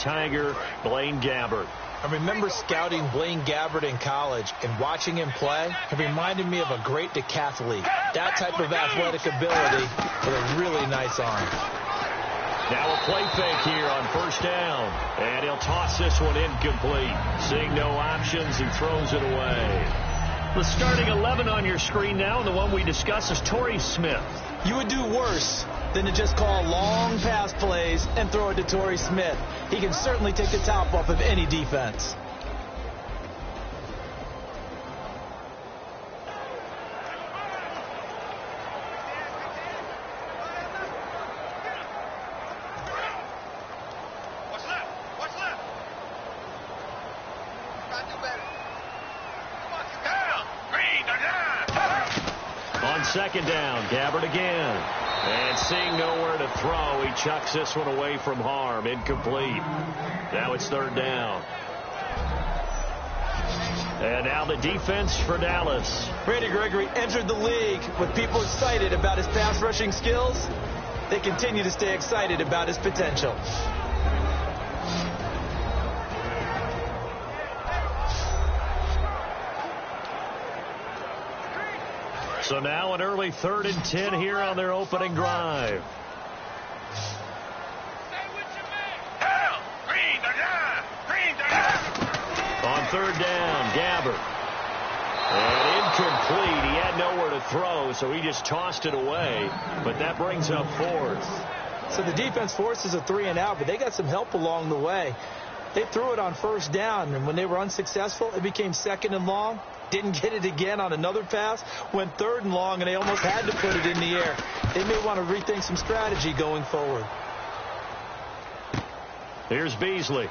Tiger, Blaine Gabbert. I remember scouting Blaine Gabbert in college, and watching him play, it reminded me of a great decathlete. That type of athletic ability with a really nice arm. Now a play fake here on first down, and he'll toss this one incomplete. Seeing no options, he throws it away. The starting 11 on your screen now, and the one we discuss is Torrey Smith. You would do worse than to just call long pass plays and throw it to Torrey Smith. He can certainly take the top off of any defense. Second down, Gabbert again. And seeing nowhere to throw, he chucks this one away from harm. Incomplete. Now it's third down. And now the defense for Dallas. Randy Gregory entered the league with people excited about his pass rushing skills. They continue to stay excited about his potential. So now an early 3rd and 10 here on their opening drive. On third down, Gabbert. And incomplete. He had nowhere to throw, so he just tossed it away. But that brings up 4th. So the defense forces a 3 and out, but they got some help along the way. They threw it on first down, and when they were unsuccessful, it became 2nd and long. Didn't get it again on another pass. Went 3rd and long, and they almost had to put it in the air. They may want to rethink some strategy going forward. Here's Beasley.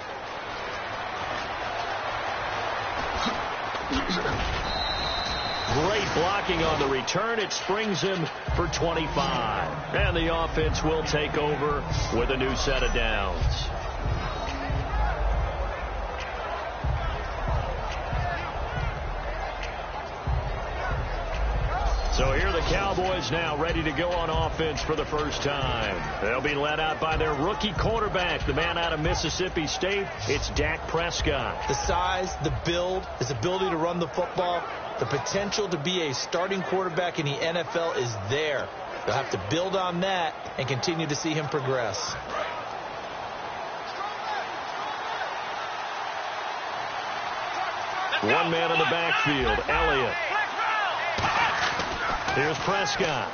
Great blocking on the return. It springs him for 25. And the offense will take over with a new set of downs. So here the Cowboys now ready to go on offense for the first time. They'll be led out by their rookie quarterback, the man out of Mississippi State. It's Dak Prescott. The size, the build, his ability to run the football, the potential to be a starting quarterback in the NFL is there. They'll have to build on that and continue to see him progress. One man in the backfield, Elliott. Here's Prescott.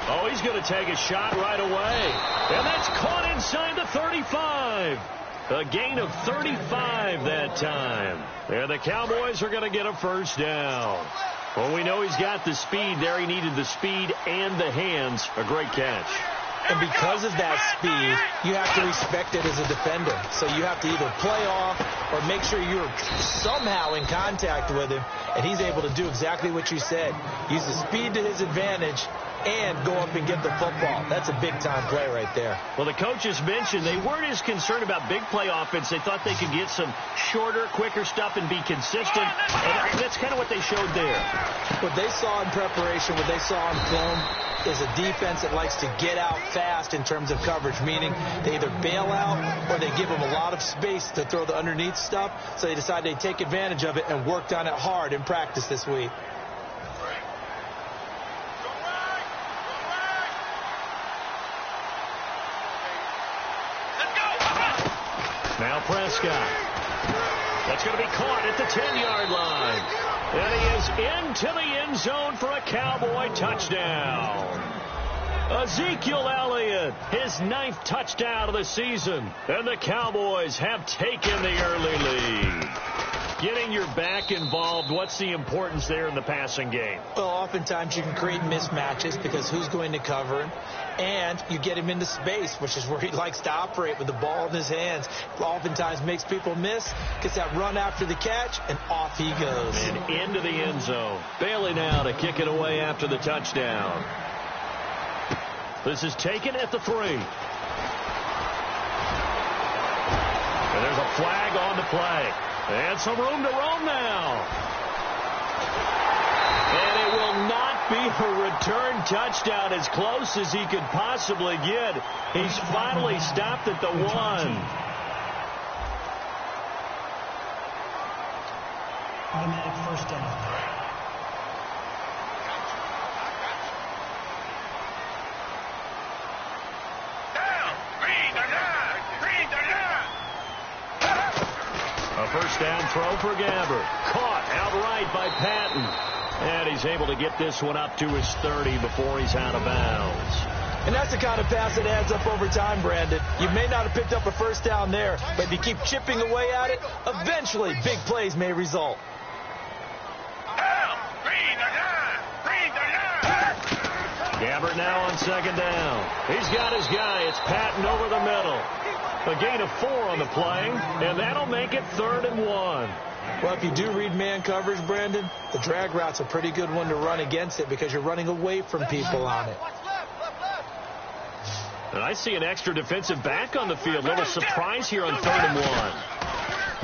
Oh, he's going to take a shot right away. And that's caught inside the 35. A gain of 35 that time. And the Cowboys are going to get a first down. Well, we know he's got the speed there. He needed the speed and the hands. A great catch. And because of that speed, you have to respect it as a defender. So you have to either play off or make sure you're somehow in contact with him. And he's able to do exactly what you said. Use the speed to his advantage and go up and get the football. That's a big-time play right there. Well, the coaches mentioned they weren't as concerned about big play offense. They thought they could get some shorter, quicker stuff and be consistent. And that's kind of what they showed there. What they saw in preparation, what they saw on film, is a defense that likes to get out fast in terms of coverage, meaning they either bail out or they give them a lot of space to throw the underneath stuff. So they decided they'd take advantage of it and worked on it hard in practice this week. Now Prescott. That's going to be caught at the 10-yard line. And he is into the end zone for a Cowboy touchdown. Ezekiel Elliott, his 9th touchdown of the season. And the Cowboys have taken the early lead. Getting your back involved, what's the importance there in the passing game? Well, oftentimes you can create mismatches because who's going to cover him? And you get him into space, which is where he likes to operate with the ball in his hands. Oftentimes makes people miss, gets that run after the catch, and off he goes. And into the end zone. Bailey now to kick it away after the touchdown. This is taken at the 3. And there's a flag on the play. And some room to roam now. And it will not be a return touchdown, as close as he could possibly get. He's finally stopped at the 1. Automatic first down. A first down throw for Gabbert. Caught outright by Patton. And he's able to get this one up to his 30 before he's out of bounds. And that's the kind of pass that adds up over time, Brandon. You may not have picked up a first down there, but if you keep chipping away at it, eventually big plays may result. Gabbert now on second down. He's got his guy. It's Patton over the middle. A gain of 4 on the play, and that'll make it 3rd and 1. Well, if you do read man coverage, Brandon, the drag route's a pretty good one to run against it because you're running away from people on it. And I see an extra defensive back on the field. Little surprise here on 3rd and 1.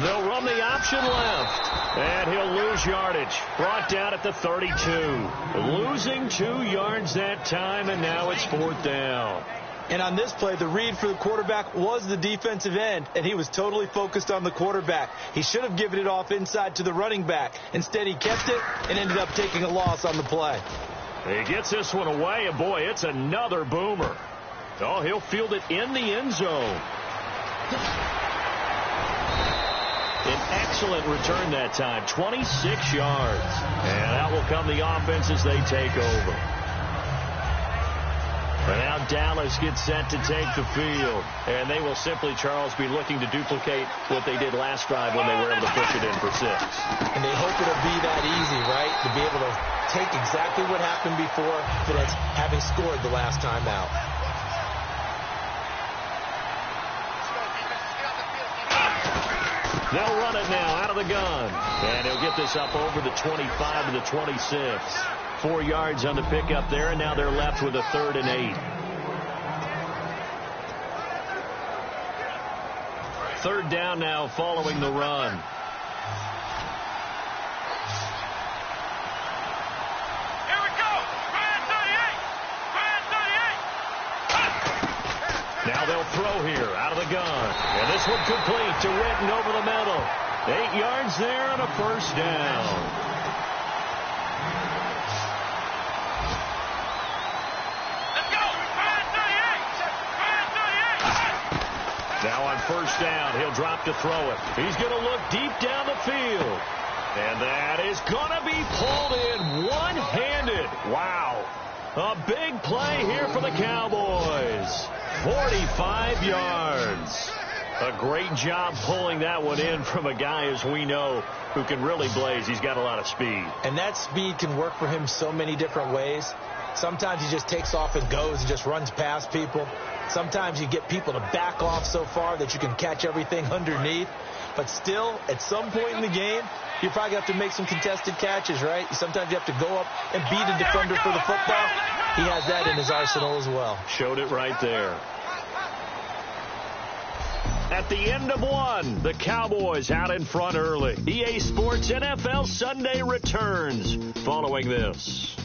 They'll run the option left, and he'll lose yardage. Brought down at the 32. Losing 2 yards that time, and now it's 4th down. And on this play, the read for the quarterback was the defensive end, and he was totally focused on the quarterback. He should have given it off inside to the running back. Instead, he kept it and ended up taking a loss on the play. He gets this one away, and boy, it's another boomer. Oh, he'll field it in the end zone. An excellent return that time, 26 yards. And out will come the offense as they take over. But now Dallas gets set to take the field. And they will simply, Charles, be looking to duplicate what they did last drive when they were able to push it in for 6. And they hope it'll be that easy, right? To be able to take exactly what happened before, but that's having scored the last time out. They'll run it now out of the gun. And he'll get this up over the 25 to the 26. 4 yards on the pickup there, and now they're left with a 3rd and 8. 3rd down now following the run. Here we go. Brand 38. Now they'll throw here out of the gun. And this one complete to Witten over the middle. 8 yards there and a first down. Now on first down, he'll drop to throw it. He's going to look deep down the field. And that is going to be pulled in one-handed. Wow. A big play here for the Cowboys. 45 yards. A great job pulling that one in from a guy, as we know, who can really blaze. He's got a lot of speed. And that speed can work for him so many different ways. Sometimes he just takes off and goes and just runs past people. Sometimes you get people to back off so far that you can catch everything underneath. But still, at some point in the game, you're probably going to have to make some contested catches, right? Sometimes you have to go up and beat a defender for the football. He has that in his arsenal as well. Showed it right there. At the end of 1, the Cowboys out in front early. EA Sports NFL Sunday returns following this.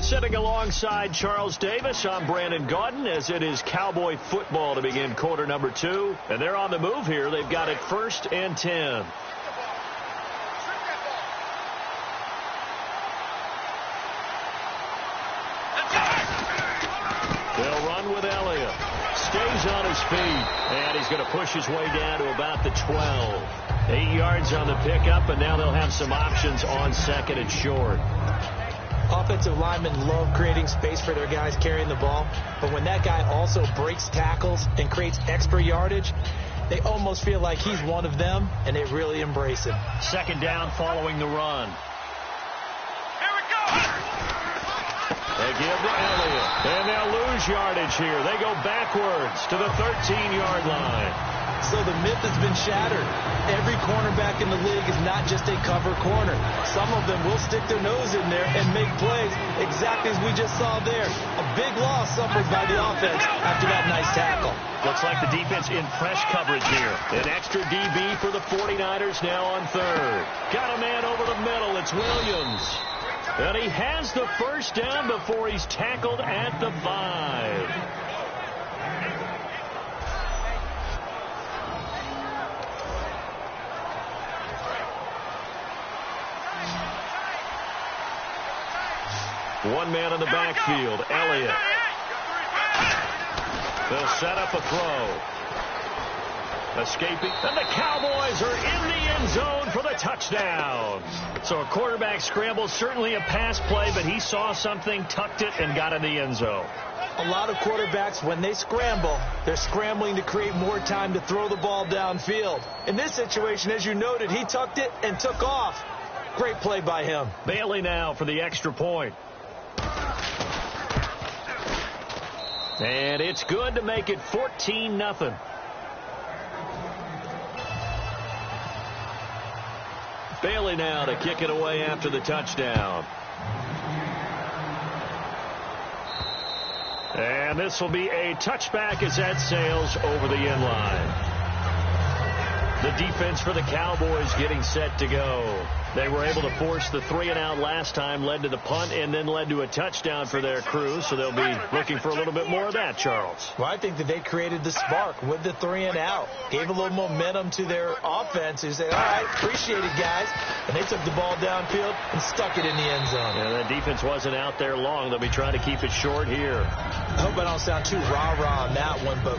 Sitting alongside Charles Davis, I'm Brandon Gaudin, as it is Cowboy football to begin quarter number 2. And they're on the move here. They've got it 1st and 10. They'll run with Elliott. Stays on his feet, and he's going to push his way down to about the 12. 8 yards on the pickup, and now they'll have some options on 2nd and short. Offensive linemen love creating space for their guys carrying the ball, but when that guy also breaks tackles and creates extra yardage, they almost feel like he's one of them, and they really embrace him. 2nd down following the run. Here we go. They give to Elliott, and they'll lose yardage here. They go backwards to the 13-yard line. So the myth has been shattered. Every cornerback in the league is not just a cover corner. Some of them will stick their nose in there and make plays exactly as we just saw there. A big loss suffered by the offense after that nice tackle. Looks like the defense in fresh coverage here. An extra DB for the 49ers now on 3rd. Got a man over the middle. It's Williams. And he has the first down before he's tackled at the 5. One man in the backfield, Elliott. They'll set up a throw. Escaping, and the Cowboys are in the end zone for the touchdown. So a quarterback scramble, certainly a pass play, but he saw something, tucked it, and got in the end zone. A lot of quarterbacks, when they scramble, they're scrambling to create more time to throw the ball downfield. In this situation, as you noted, he tucked it and took off. Great play by him. Bailey now for the extra point. And it's good to make it 14-0. Bailey now to kick it away after the touchdown. And this will be a touchback as that sails over the end line. The defense for the Cowboys getting set to go. They were able to force the 3-and-out last time, led to the punt, and then led to a touchdown for their crew. So they'll be looking for a little bit more of that, Charles. Well, I think that they created the spark with the 3-and-out. Gave a little momentum to their offense, who said, all right, appreciate it, guys. And they took the ball downfield and stuck it in the end zone. Yeah, that defense wasn't out there long. They'll be trying to keep it short here. I hope I don't sound too rah-rah on that one, but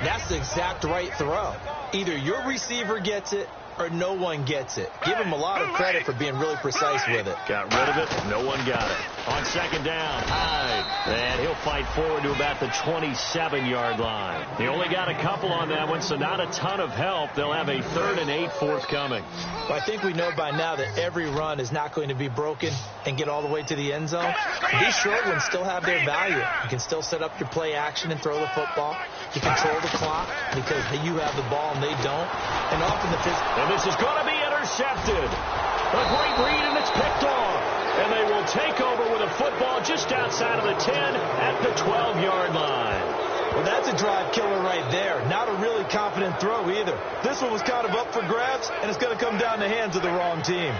that's the exact right throw. Either your receiver gets it or no one gets it. Give him a lot of credit for being really precise with it. Got rid of it. No one got it. On second down, Hyde. And he'll fight forward to about the 27-yard line. He only got a couple on that one, so not a ton of help. They'll have a 3rd and 8 forthcoming. Well, I think we know by now that every run is not going to be broken and get all the way to the end zone. These short ones still have their value. You can still set up your play action and throw the football. You control the clock because you have the ball and they don't. And often the And this is going to be intercepted. A great read, and it's picked off. And they will take over with a football just outside of the 10 at the 12-yard line. Well, that's a drive killer right there. Not a really confident throw either. This one was kind of up for grabs, and it's going to come down the hands of the wrong team.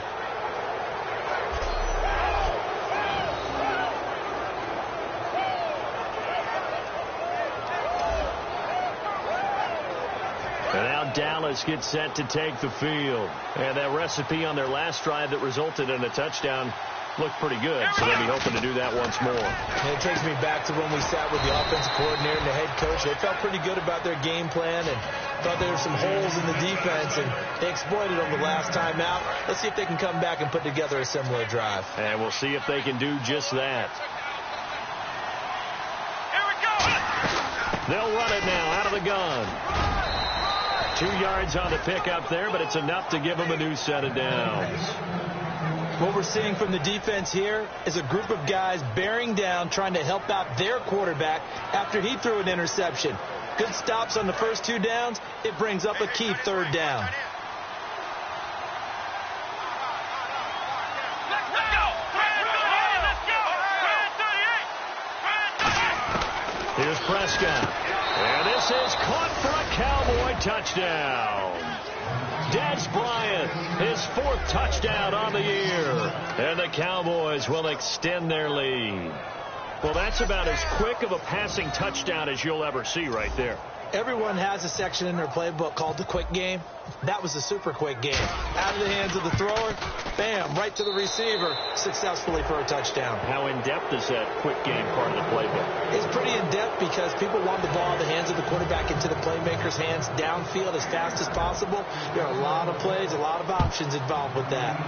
And now Dallas gets set to take the field. And that recipe on their last drive that resulted in a touchdown looked pretty good, so they'll be hoping to do that once more. And it takes me back to when we sat with the offensive coordinator and the head coach. They felt pretty good about their game plan and thought there were some holes in the defense, and they exploited them the last time out. Let's see if they can come back and put together a similar drive. And we'll see if they can do just that. Here we go. They'll run it now out of the gun. 2 yards on the pickup there, but it's enough to give them a new set of downs. What we're seeing from the defense here is a group of guys bearing down, trying to help out their quarterback after he threw an interception. Good stops on the first 2 downs. It brings up a key 3rd down. Here's Prescott. And this is caught for a Cowboy touchdown. Des Bryant, his 4th touchdown on the year. And the Cowboys will extend their lead. Well, that's about as quick of a passing touchdown as you'll ever see right there. Everyone has a section in their playbook called the quick game. That was a super quick game. Out of the hands of the thrower, bam, right to the receiver, successfully for a touchdown. How in-depth is that quick game part of the playbook? It's pretty in-depth because people want the ball in the hands of the quarterback into the playmaker's hands downfield as fast as possible. There are a lot of plays, a lot of options involved with that.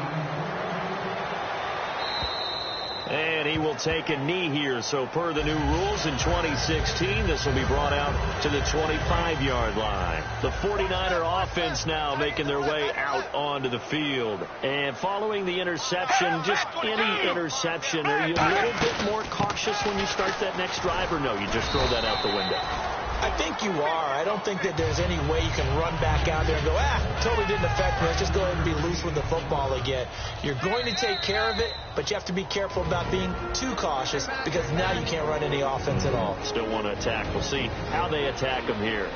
And he will take a knee here. So per the new rules in 2016, this will be brought out to the 25-yard line. The 49er offense now making their way out onto the field. And following the interception, just any interception, are you a little bit more cautious when you start that next drive, or no, you just throw that out the window? I think you are. I don't think that there's any way you can run back out there and go, totally didn't affect me. Let's just go ahead and be loose with the football again. You're going to take care of it, but you have to be careful about being too cautious because now you can't run any offense at all. Still want to attack. We'll see how they attack them here.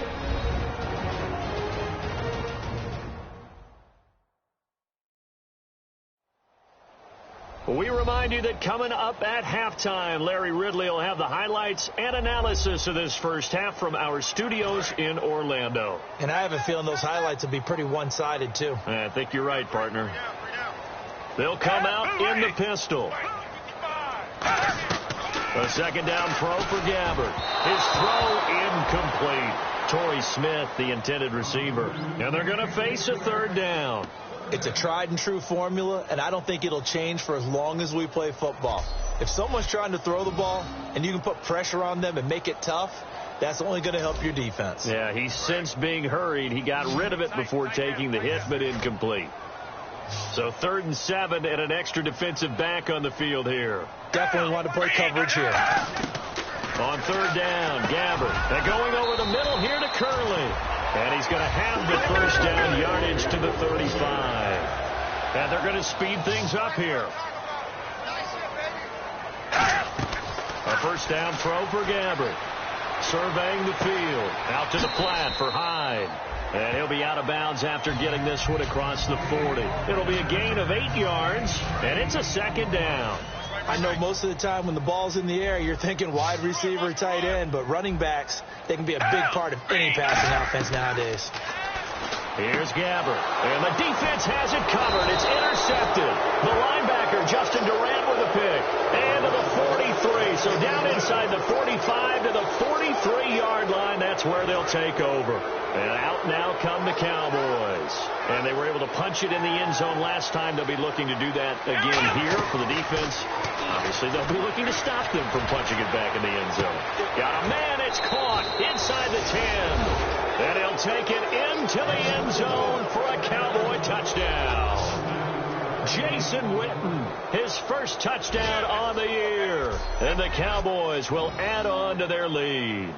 We remind you that coming up at halftime, Larry Ridley will have the highlights and analysis of this first half from our studios in Orlando. And I have a feeling those highlights will be pretty one-sided, too. I think you're right, partner. They'll come out in the pistol. A second down throw for Gabbard. His throw incomplete. Torrey Smith, the intended receiver. And they're going to face a third down. It's a tried and true formula, and I don't think it'll change for as long as we play football. If someone's trying to throw the ball and you can put pressure on them and make it tough, that's only going to help your defense. Yeah, he's since being hurried. He got rid of it before taking the hit, but incomplete. So 3rd and 7 and an extra defensive back on the field here. Definitely want to play coverage here. On 3rd down, Gabbard. They're going over the middle here to Curley. And he's going to have the first down yardage to the 35. And they're going to speed things up here. A first down throw for Gabbard. Surveying the field. Out to the flat for Hyde. And he'll be out of bounds after getting this one across the 40. It'll be a gain of 8 yards, and it's a second down. I know most of the time when the ball's in the air, you're thinking wide receiver, tight end, but running backs, they can be a big part of any passing offense nowadays. Here's Gabbard, and the defense has it covered. It's intercepted. The linebacker, Justin Durant, with a pick. And to the 43. So down inside the 45 to the 43-yard line. That's where they'll take over. And out now come the Cowboys. And they were able to punch it in the end zone last time. They'll be looking to do that again here for the defense. Obviously, they'll be looking to stop them from punching it back in the end zone. Got a man. It's caught inside the 10. And he'll take it into the end zone for a Cowboy touchdown. Jason Witten, his first touchdown on the year. And the Cowboys will add on to their lead.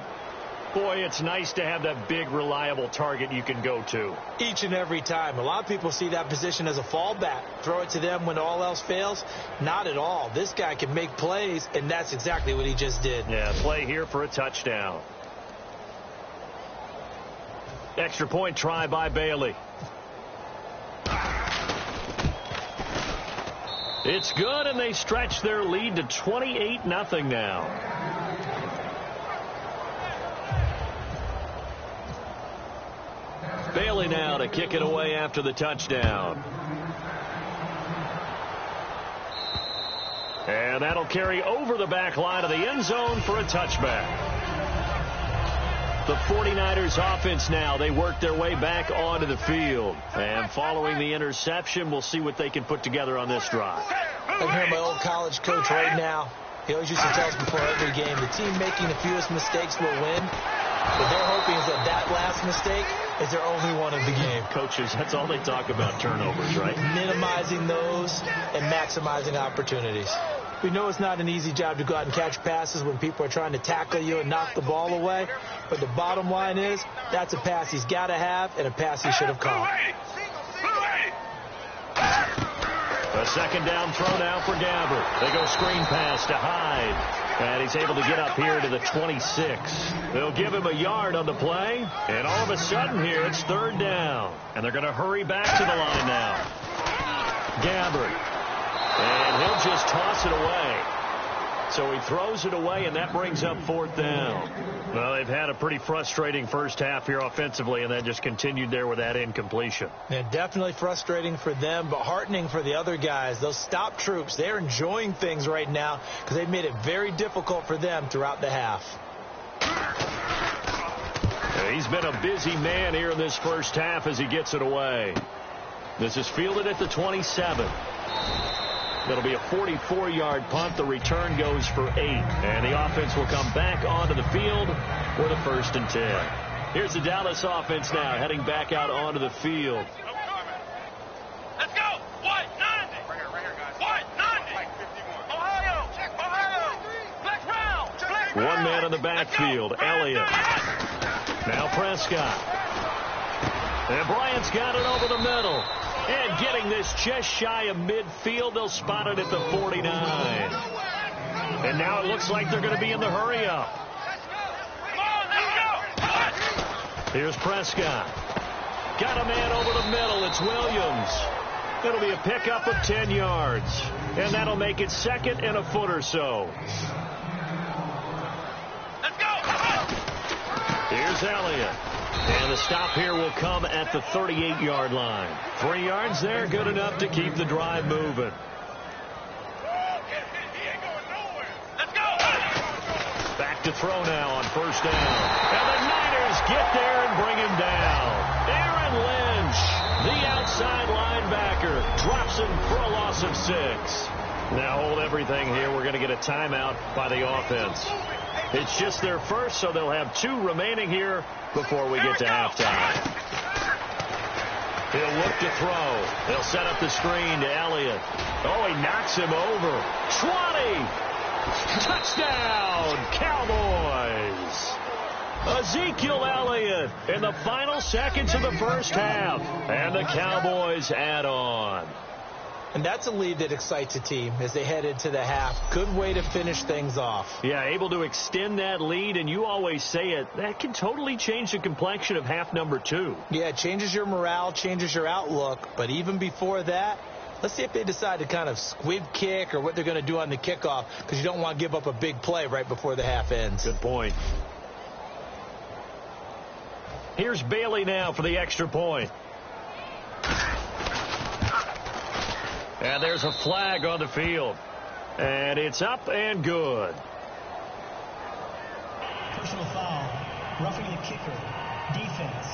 Boy, it's nice to have that big, reliable target you can go to. Each and every time. A lot of people see that position as a fallback. Throw it to them when all else fails. Not at all. This guy can make plays, and that's exactly what he just did. Yeah, play here for a touchdown. Extra point try by Bailey. It's good, and they stretch their lead to 28-0 now. Bailey now to kick it away after the touchdown. And that'll carry over the back line of the end zone for a touchback. The 49ers offense now, they work their way back onto the field. And following the interception, we'll see what they can put together on this drive. I can hear my old college coach right now. He always used to tell us before every game, the team making the fewest mistakes will win. But they're hoping is that last mistake is their only one of the game. Coaches, that's all they talk about, turnovers, right? Minimizing those and maximizing opportunities. We know it's not an easy job to go out and catch passes when people are trying to tackle you and knock the ball away. But the bottom line is, that's a pass he's got to have and a pass he should have caught. A second down throw now for Gabbard. They go screen pass to Hyde. And he's able to get up here to the 26. They'll give him a yard on the play. And all of a sudden here, it's 3rd down. And they're going to hurry back to the line now. Gabbard. And he'll just toss it away. So he throws it away, and that brings up 4th down. Well, they've had a pretty frustrating first half here offensively, and then just continued there with that incompletion. Yeah, definitely frustrating for them, but heartening for the other guys. Those stop troops, they're enjoying things right now because they've made it very difficult for them throughout the half. He's been a busy man here in this first half as he gets it away. This is fielded at the 27. That'll be a 44-yard punt. The return goes for 8. And the offense will come back onto the field for the 1st and 10. Here's the Dallas offense now heading back out onto the field. Let's go. White 90. Right here, guys. White 90. White 51. Ohio. Check. Ohio. Black round. One man in the backfield, Elliott. Now Prescott. And Bryant's got it over the middle. And getting this just shy of midfield, they'll spot it at the 49. And now it looks like they're going to be in the hurry-up. Here's Prescott. Got a man over the middle. It's Williams. It'll be a pickup of 10 yards. And that'll make it 2nd and a foot or so. Let's go. Here's Elliott. And the stop here will come at the 38-yard line. 3 yards there, good enough to keep the drive moving. He ain't going nowhere. Let's go. to throw now on first down. And the Niners get there and bring him down. Aaron Lynch, the outside linebacker, drops him for a loss of 6. Now hold everything here. We're going to get a timeout by the offense. It's just their first, so they'll have 2 remaining here before we get to halftime. He'll look to throw. They'll set up the screen to Elliott. Oh, he knocks him over. 20. Touchdown, Cowboys. Ezekiel Elliott in the final seconds of the first half. And the Cowboys add on. And that's a lead that excites a team as they head into the half. Good way to finish things off. Yeah, able to extend that lead, and you always say it, that can totally change the complexion of half number 2. Yeah, it changes your morale, changes your outlook. But even before that, let's see if they decide to kind of squib kick or what they're going to do on the kickoff, because you don't want to give up a big play right before the half ends. Good point. Here's Bailey now for the extra point. And there's a flag on the field. And it's up and good. Personal foul. Roughing the kicker. Defense.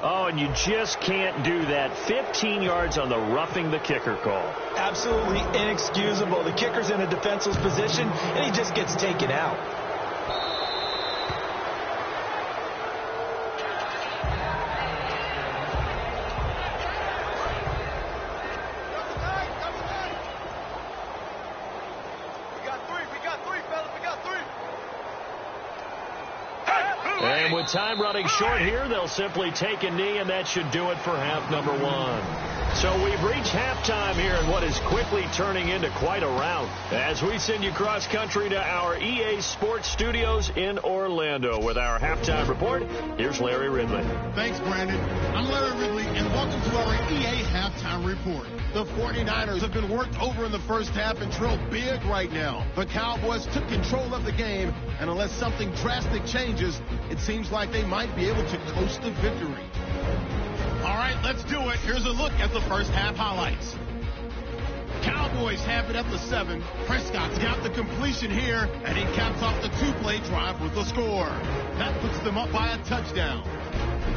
Oh, and you just can't do that. 15 yards on the roughing the kicker call. Absolutely inexcusable. The kicker's in a defenseless position, and he just gets taken out. And with time running short here, they'll simply take a knee, and that should do it for half number 1. So we've reached halftime here in what is quickly turning into quite a rout. As we send you cross-country to our EA Sports Studios in Orlando with our halftime report, here's Larry Ridley. Thanks, Brandon. I'm Larry Ridley, and welcome to our EA halftime report. The 49ers have been worked over in the first half and trail big right now. The Cowboys took control of the game, and unless something drastic changes, it seems like they might be able to coast to victory. All right, let's do it. Here's a look at the first half highlights. Cowboys have it at the 7. Prescott's got the completion here, and he caps off the 2-play drive with the score. That puts them up by a touchdown.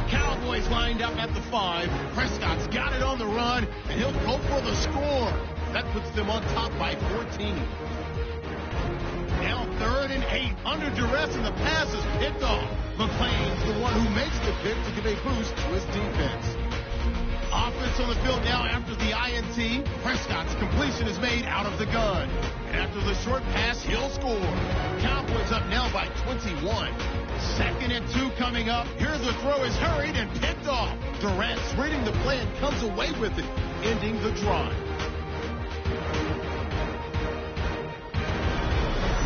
Cowboys lined up at the 5. Prescott's got it on the run, and he'll go for the score. That puts them on top by 14. Now 3rd and 8. Under duress, and the pass is picked off. McClain's the one who makes the pick to give a boost to his defense. Offense on the field now after the INT. Prescott's completion is made out of the gun. And after the short pass, he'll score. Cowboys up now by 21. 2nd and 2 coming up. Here the throw is hurried and picked off. Durant's reading the play and comes away with it, ending the drive.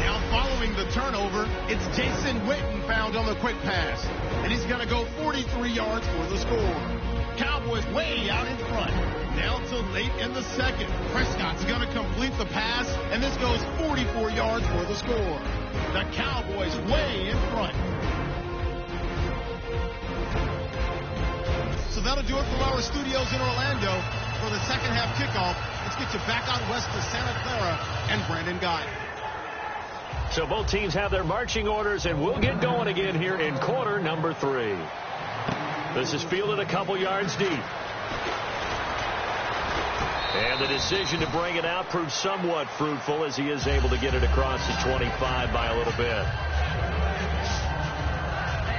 Now following the turnover, it's Jason Witten found on the quick pass. And he's going to go 43 yards for the score. Cowboys way out in front. Now till late in the 2nd. Prescott's going to complete the pass, and this goes 44 yards for the score. The Cowboys way in front. So that'll do it from our studios in Orlando for the second half kickoff. Let's get you back out west to Santa Clara and Brandon Guy. So both teams have their marching orders, and we'll get going again here in quarter number 3. This is fielded a couple yards deep. And the decision to bring it out proves somewhat fruitful as he is able to get it across the 25 by a little bit.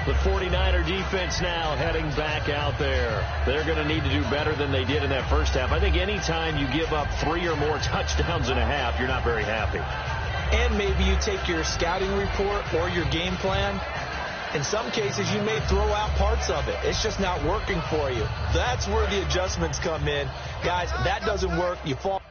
The 49er defense now heading back out there. They're going to need to do better than they did in that first half. I think anytime you give up 3 or more touchdowns in a half, you're not very happy. And maybe you take your scouting report or your game plan. In some cases, you may throw out parts of it. It's just not working for you. That's where the adjustments come in. Guys, that doesn't work. You fall.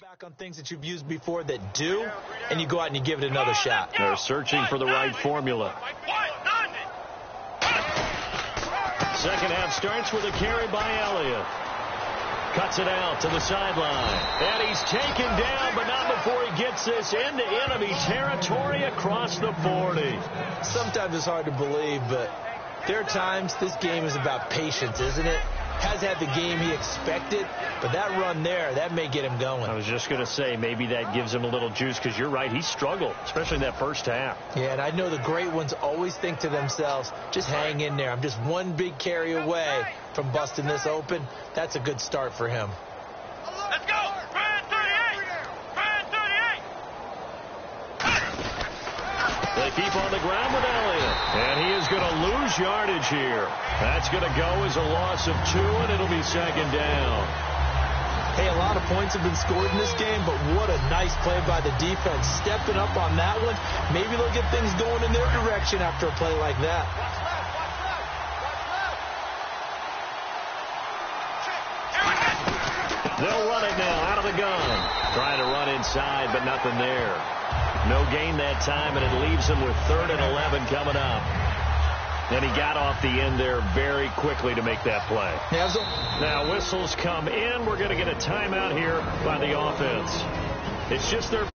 back on things that you've used before that do, and you go out and you give it another shot. They're searching for the right formula. Second half starts with a carry by Elliott. Cuts it out to the sideline. And he's taken down, but not before he gets this into enemy territory across the 40. Sometimes it's hard to believe, but there are times this game is about patience, isn't it? Has had the game he expected, but that run there, that may get him going. I was just going to say, maybe that gives him a little juice, because you're right, he struggled, especially in that first half. Yeah, and I know the great ones always think to themselves, just hang in there. I'm just one big carry away from busting this open. That's a good start for him. Let's go! Brand 38! Brand 38! They keep on the ground with Elliott, and he is going to lose yardage here. That's going to go as a loss of 2, and it'll be second down. Hey, a lot of points have been scored in this game, but what a nice play by the defense. Stepping up on that one, maybe they'll get things going in their direction after a play like that. They'll run it now out of the gun. Trying to run inside, but nothing there. No gain that time, and it leaves them with 3rd and 11 coming up. And he got off the end there very quickly to make that play. Now whistles come in. We're going to get a timeout here by the offense. It's just their